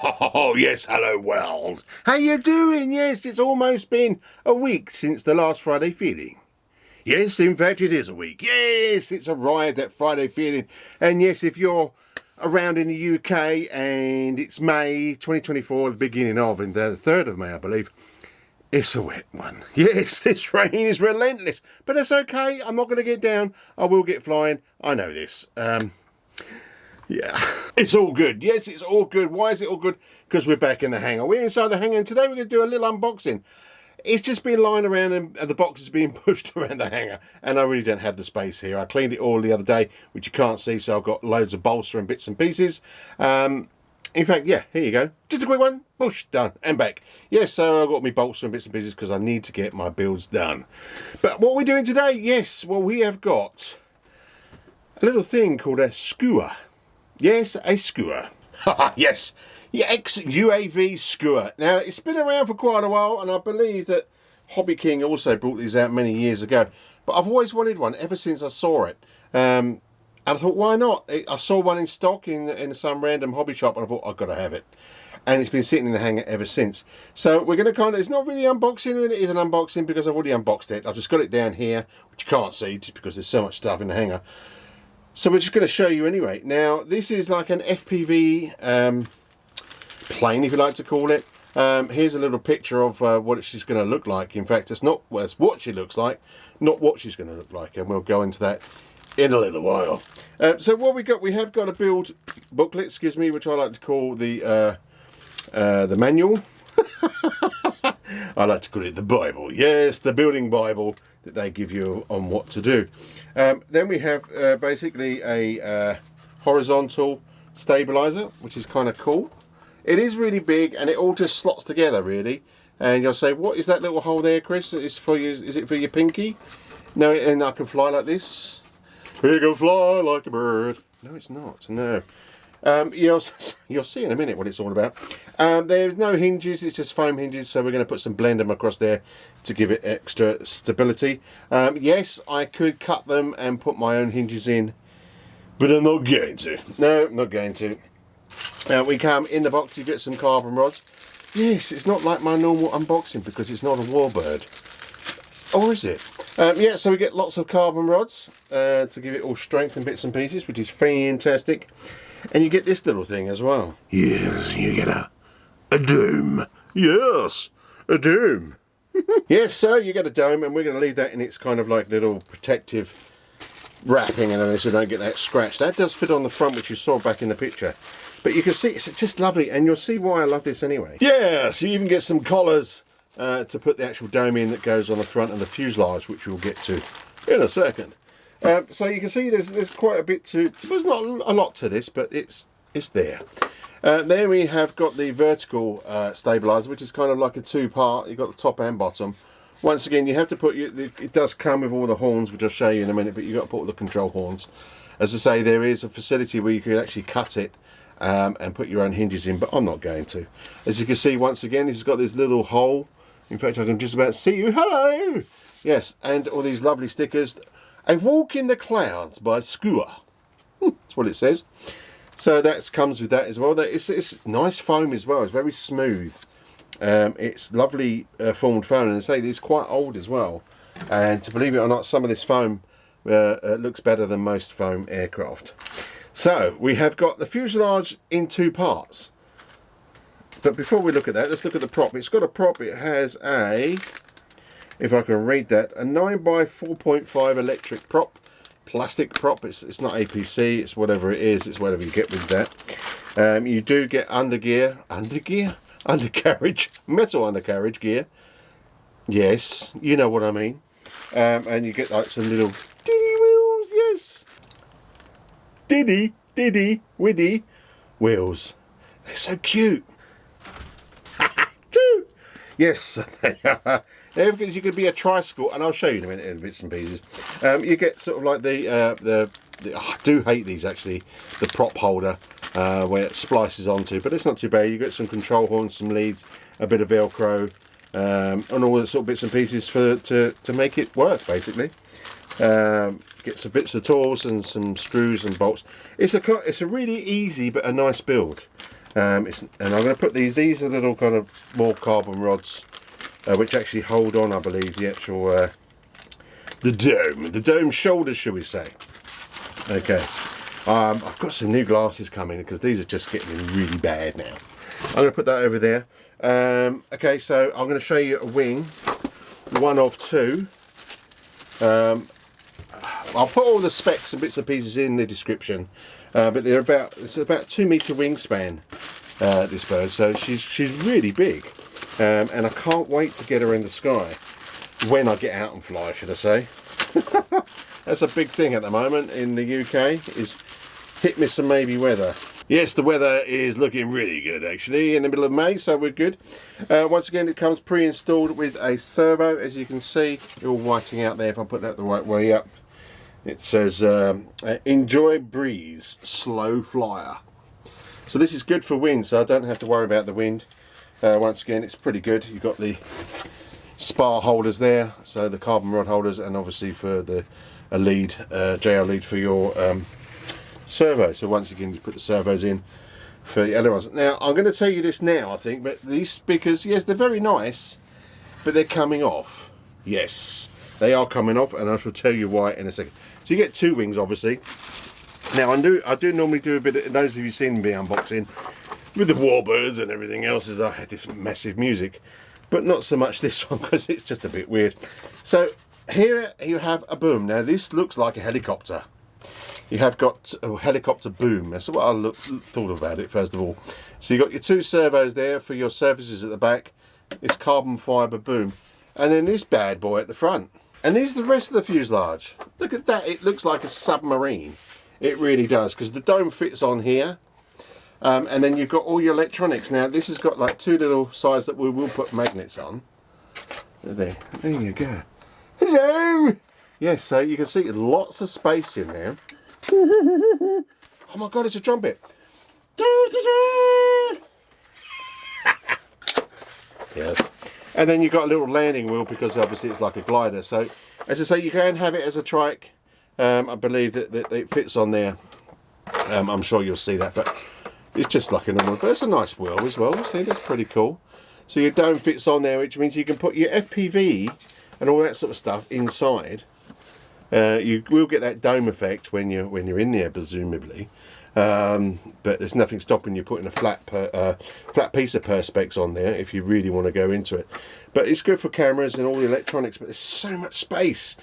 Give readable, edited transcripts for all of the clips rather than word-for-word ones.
Oh, yes, hello world. How you doing? Yes, it's almost been a week since the last Friday feeling. Yes, in fact, it is a week. Yes, it's arrived, that Friday feeling. And yes, if you're around in the UK and it's May 2024, the beginning of, and the 3rd of May, I believe, it's a wet one. Yes, this rain is relentless, but that's okay. I'm not going to get down. I will get flying. I know this. Yeah, it's all good. Yes, it's all good. Why is it all good? Because we're back in the hangar. We're inside the hangar, and today we're going to do a little unboxing. It's just been lying around and the box is being pushed around the hangar, and I really don't have the space here. I cleaned it all the other day, which you can't see, so I've got loads of bolster and bits and pieces. In fact, yeah, here you go. Just a quick one. Push, done, and back. Yes, so I've got my bolster and bits and pieces because I need to get my builds done. But what are we doing today? Yes, well, we have got a little thing called a SKUA. Yes, a SKUA. Yes, the X-UAV SKUA. Now, it's been around for quite a while, and I believe that Hobby King also brought these out many years ago. But I've always wanted one ever since I saw it. And I thought, why not? I saw one in stock in some random hobby shop, and I thought, I've got to have it. And it's been sitting in the hangar ever since. So we're going to kind of, it's not really unboxing, it is an unboxing because I've already unboxed it. I've just got it down here, which you can't see just because there's so much stuff in the hangar. So we're just going to show you anyway. Now, this is like an FPV plane, if you like to call it. Here's a little picture of what she's going to look like. In fact, it's not, well, it's what she looks like, not what she's going to look like. And we'll go into that in a little while. So what we have got a build booklet, excuse me, which I like to call the manual. I like to call it the Bible. Yes, the building Bible that they give you on what to do. Then we have basically a horizontal stabilizer, which is kind of cool. It is really big, and it all just slots together really. And you'll say, what is that little hole there, Chris? Is it for your pinky? No, and I can fly like this. We can fly like a bird. No, it's not. No. You'll see in a minute what it's all about. There's no hinges, it's just foam hinges, so we're going to put some blend them across there to give it extra stability. Yes, I could cut them and put my own hinges in, but I'm not going to. No, I'm not going to. We come in the box, you get some carbon rods. Yes, it's not like my normal unboxing because it's not a warbird. Or is it? Yeah, so we get lots of carbon rods to give it all strength and bits and pieces, which is fantastic. And you get this little thing as well. Yes, you get a dome. Yes, a dome. Yes, so you get a dome, and we're going to leave that in its kind of like little protective wrapping and everything so you don't get that scratch. That does fit on the front, which you saw back in the picture. But you can see it's just lovely, and you'll see why I love this anyway. Yeah, so you even get some collars to put the actual dome in that goes on the front of the fuselage, which we'll get to in a second. So you can see there's quite a bit to, there's not a lot to this, but it's there. Then we have got the vertical stabilizer, which is kind of like a two-part. You've got the top and bottom. Once again, you have to put, it does come with all the horns, which I'll show you in a minute, but you've got to put all the control horns. As I say, there is a facility where you can actually cut it and put your own hinges in, but I'm not going to. As you can see, once again, it's got this little hole. In fact, I can just about see you. Hello! Yes, and all these lovely stickers. A Walk in the Clouds by SKUA. That's what it says. So that comes with that as well. It's nice foam as well. It's very smooth. It's lovely formed foam, and I say it's quite old as well. And to believe it or not, some of this foam looks better than most foam aircraft. So we have got the fuselage in two parts. But before we look at that, let's look at the prop. It's got a prop. It has a, if I can read that, a 9x4.5 electric prop, plastic prop. It's not APC, it's whatever it is, it's whatever you get with that. You do get undercarriage, metal undercarriage gear. Yes, you know what I mean. And you get like some little diddy wheels, yes. Diddy, widdy wheels. They're so cute. Yes, they are. Because you could be a tricycle, and I'll show you in a minute in bits and pieces. You get sort of like the I do hate these actually, the prop holder where it splices onto, but it's not too bad. You get some control horns, some leads, a bit of Velcro, and all the sort of bits and pieces to make it work basically. Get some bits of tools and some screws and bolts. It's a really easy but a nice build. And I'm going to put these are little kind of more carbon rods, which actually hold on, I believe, the actual the dome shoulders, shall we say. Okay, I've got some new glasses coming because these are just getting really bad now. I'm going to put that over there. Okay, so I'm going to show you a wing, one of two. I'll put all the specs and bits and pieces in the description, but it's about 2 meter wingspan, this bird, so she's really big, and I can't wait to get her in the sky when I get out and fly, should I say. That's a big thing at the moment in the UK, is hit, miss and maybe weather. Yes, the weather is looking really good actually in the middle of May, so we're good. Once again, it comes pre-installed with a servo, as you can see. You're whiting out there if I put that the right way up. It says, enjoy breeze, slow flyer. So this is good for wind, so I don't have to worry about the wind. Once again, it's pretty good. You've got the spar holders there, so the carbon rod holders, and obviously for a lead, JR lead for your servo. So once again, you put the servos in for the ailerons. Now, I'm going to tell you this now, I think, but these speakers, yes, they're very nice, but they're coming off. Yes, they are coming off, and I shall tell you why in a second. So you get 2 wings, obviously. Now, I do normally do a bit of, those of you seen me unboxing, with the warbirds and everything else, is I had this massive music, but not so much this one, because it's just a bit weird. So here you have a boom. Now, this looks like a helicopter. You have got a helicopter boom. That's what I thought about it, first of all. So you've got your 2 servos there for your surfaces at the back, this carbon fibre boom, and then this bad boy at the front. And here's the rest of the fuselage. Look at that, it looks like a submarine. It really does, because the dome fits on here. And then you've got all your electronics. Now, this has got like 2 little sides that we will put magnets on. There you go. Hello! Yes, so you can see lots of space in there. Oh my god, it's a trumpet. Yes. And then you've got a little landing wheel, because obviously it's like a glider. So, as I say, you can have it as a trike. I believe that it fits on there. I'm sure you'll see that, but it's just like a normal, but it's a nice wheel as well. See, that's pretty cool. So your dome fits on there, which means you can put your FPV and all that sort of stuff inside. You will get that dome effect when you're in there, presumably, but there's nothing stopping you putting a flat piece of perspex on there if you really want to go into it. But it's good for cameras and all the electronics. But there's so much space.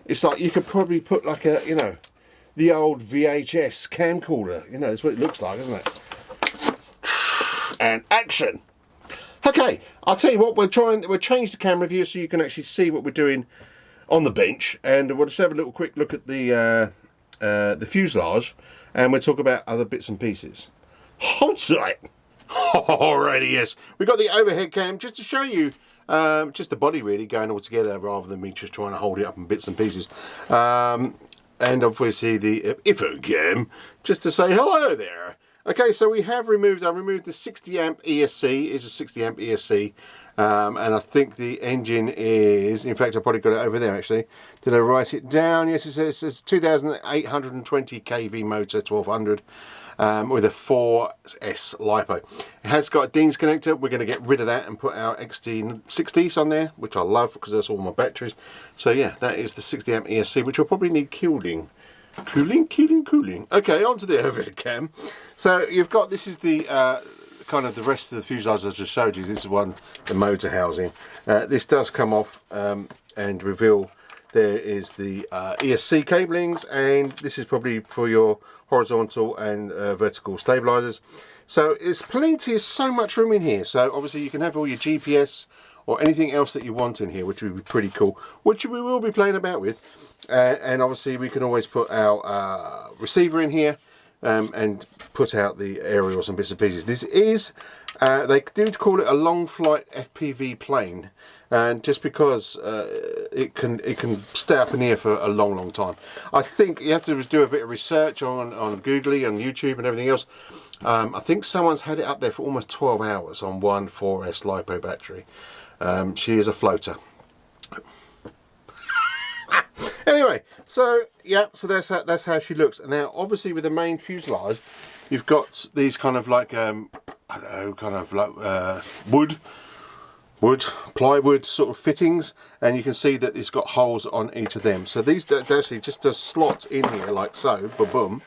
It's like you could probably put like a, you know, the old VHS camcorder. You know, that's what it looks like, isn't it? And action. Okay, I'll tell you what. We'll change the camera view so you can actually see what we're doing on the bench, and we'll just have a little quick look at the fuselage, and we'll talk about other bits and pieces. Hold tight. Alrighty, yes, we got the overhead cam just to show you just the body really going all together, rather than me just trying to hold it up in bits and pieces. And obviously the info cam just to say hello there. Okay, so I removed the 60 amp ESC. It's a 60 amp ESC. And I think the engine is, in fact, I probably got it over there actually. Did I write it down? Yes, it says 2,820 kV motor, 1200, with a 4S LiPo. It has got a Dean's connector. We're going to get rid of that and put our XT60s on there, which I love because that's all my batteries. So yeah, that is the 60 amp ESC, which will probably need cooling. Cooling. Okay, on to the overhead cam. So you've got, this is the kind of the rest of the fuselage I just showed you. This is the motor housing. This does come off and reveal there is the ESC cablings, and this is probably for your horizontal and vertical stabilizers. So there's so much room in here. So obviously you can have all your GPS or anything else that you want in here, which would be pretty cool, which we will be playing about with. And obviously we can always put our receiver in here and put out the aerials and bits and pieces. This is, they do call it a long flight FPV plane, and just because it can stay up in here for a long time. I think you have to do a bit of research on Googly, on YouTube and everything else. I think someone's had it up there for almost 12 hours on one 4S LiPo battery. She is a floater. Anyway, so yeah, so that's how she looks. Now, obviously, with the main fuselage, you've got these kind of like I don't know, kind of like plywood sort of fittings, and you can see that it's got holes on each of them. So these actually just does slots in here like so, boom, boom.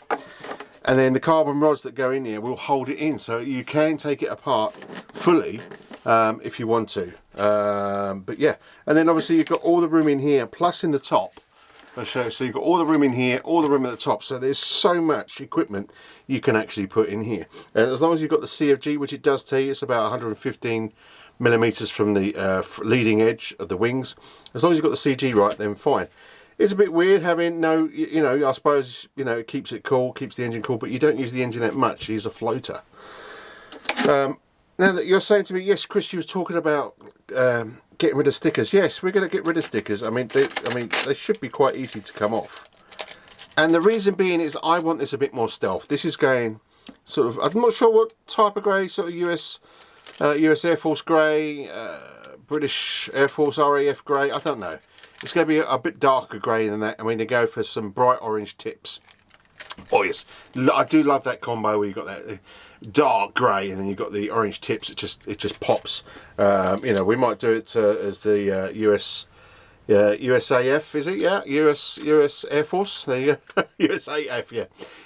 And then the carbon rods that go in here will hold it in, so you can take it apart fully if you want to. But yeah, and then obviously you've got all the room in here, plus in the top. I'll show you. So you've got all the room in here, all the room at the top. So there's so much equipment you can actually put in here. And as long as you've got the CFG, which it does tell you, it's about 115 millimeters from the leading edge of the wings. As long as you've got the CG right, then fine. It's a bit weird having no, you know, I suppose, you know, it keeps it cool, keeps the engine cool, but you don't use the engine that much. You use a floater. Now that you're saying to me, yes, Chris, you was talking about getting rid of stickers. Yes, we're going to get rid of stickers. I mean, they should be quite easy to come off. And the reason being is I want this a bit more stealth. This is going sort of, I'm not sure what type of grey, sort of US Air Force grey, British Air Force RAF grey, I don't know. It's going to be a bit darker grey than that. I mean, they go for some bright orange tips. Oh yes, I do love that combo where you've got that dark grey and then you've got the orange tips. It just pops. You know, we might do it as the USAF, is it? Yeah, US Air Force. There you go. USAF, yeah,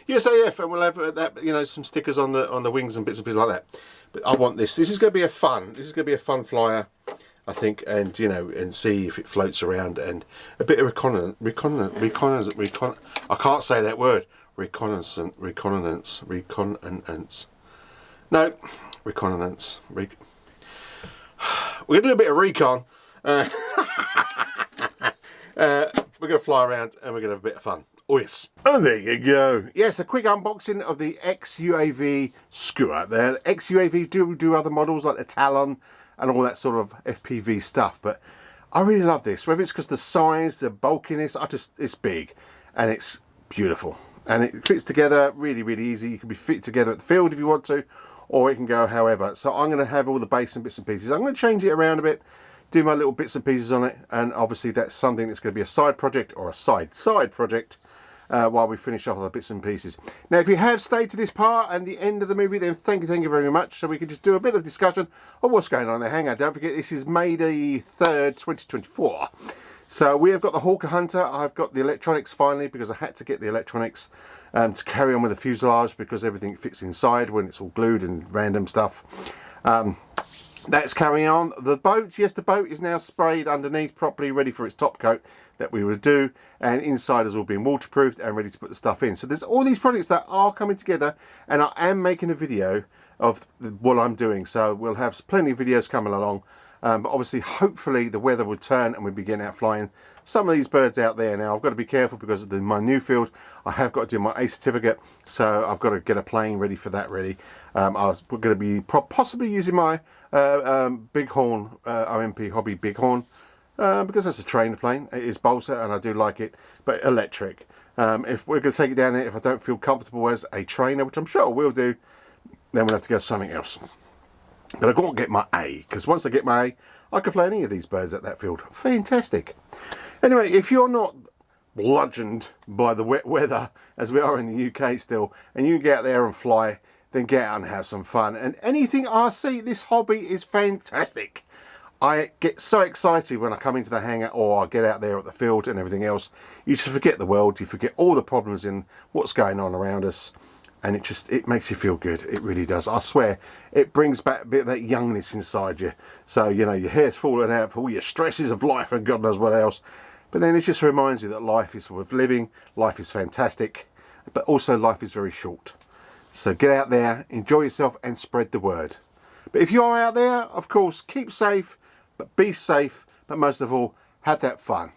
USAF, and we'll have that. You know, some stickers on the wings and bits and pieces like that. But I want this. This is going to be a fun. This is going to be a fun flyer, I think, and you know, and see if it floats around, and a bit of reconnaissance. I can't say that word. Reconnaissance. No, reconnaissance. We're gonna do a bit of recon. We're gonna fly around and we're gonna have a bit of fun. Oh yes. And there you go. Yes, a quick unboxing of the X-UAV SKUA. The X-UAV do other models like the Talon and all that sort of FPV stuff, but I really love this. Whether it's because the size, the bulkiness, it's big and it's beautiful. And it fits together really, really easy. You can be fit together at the field if you want to, or it can go however. So I'm going to have all the base and bits and pieces. I'm going to change it around a bit, do my little bits and pieces on it, and obviously that's something that's going to be a side project or a side project while we finish off the bits and pieces. Now, if you have stayed to this part and the end of the movie, then thank you very much. So we can just do a bit of discussion of what's going on in the hangar. Don't forget, this is May the 3rd, 2024. So we have got the Hawker Hunter. I've got the electronics finally, because I had to get the electronics to carry on with the fuselage, because everything fits inside when it's all glued and random stuff. That's carrying on. The boat, yes, the boat is now sprayed underneath properly, ready for its top coat that we would do, and inside has all been waterproofed and ready to put the stuff in. So there's all these projects that are coming together, and I am making a video of what I'm doing, so we'll have plenty of videos coming along. But obviously, hopefully the weather will turn and we'll be getting out flying some of these birds out there. Now, I've got to be careful because of my new field. I have got to do my A certificate, so I've got to get a plane ready for that ready. I was going to be possibly using my Bighorn, OMP Hobby Bighorn, because that's a trainer plane. It is balsa and I do like it, but electric. If we're going to take it down there, if I don't feel comfortable as a trainer, which I'm sure I will do, then we'll have to go something else. But I've got to get my A, because once I get my A, I can fly any of these birds at that field. Fantastic. Anyway, if you're not bludgeoned by the wet weather, as we are in the UK still, and you get out there and fly, then get out and have some fun. And anything RC, this hobby is fantastic. I get so excited when I come into the hangar or I get out there at the field and everything else. You just forget the world, you forget all the problems in what's going on around us. And it makes you feel good. It really does. I swear, it brings back a bit of that youngness inside you. So, you know, your hair's falling out for all your stresses of life and God knows what else. But then it just reminds you that life is worth living. Life is fantastic. But also life is very short. So get out there, enjoy yourself and spread the word. But if you are out there, of course, keep safe. But be safe. But most of all, have that fun.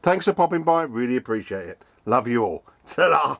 Thanks for popping by. Really appreciate it. Love you all. Ta-da!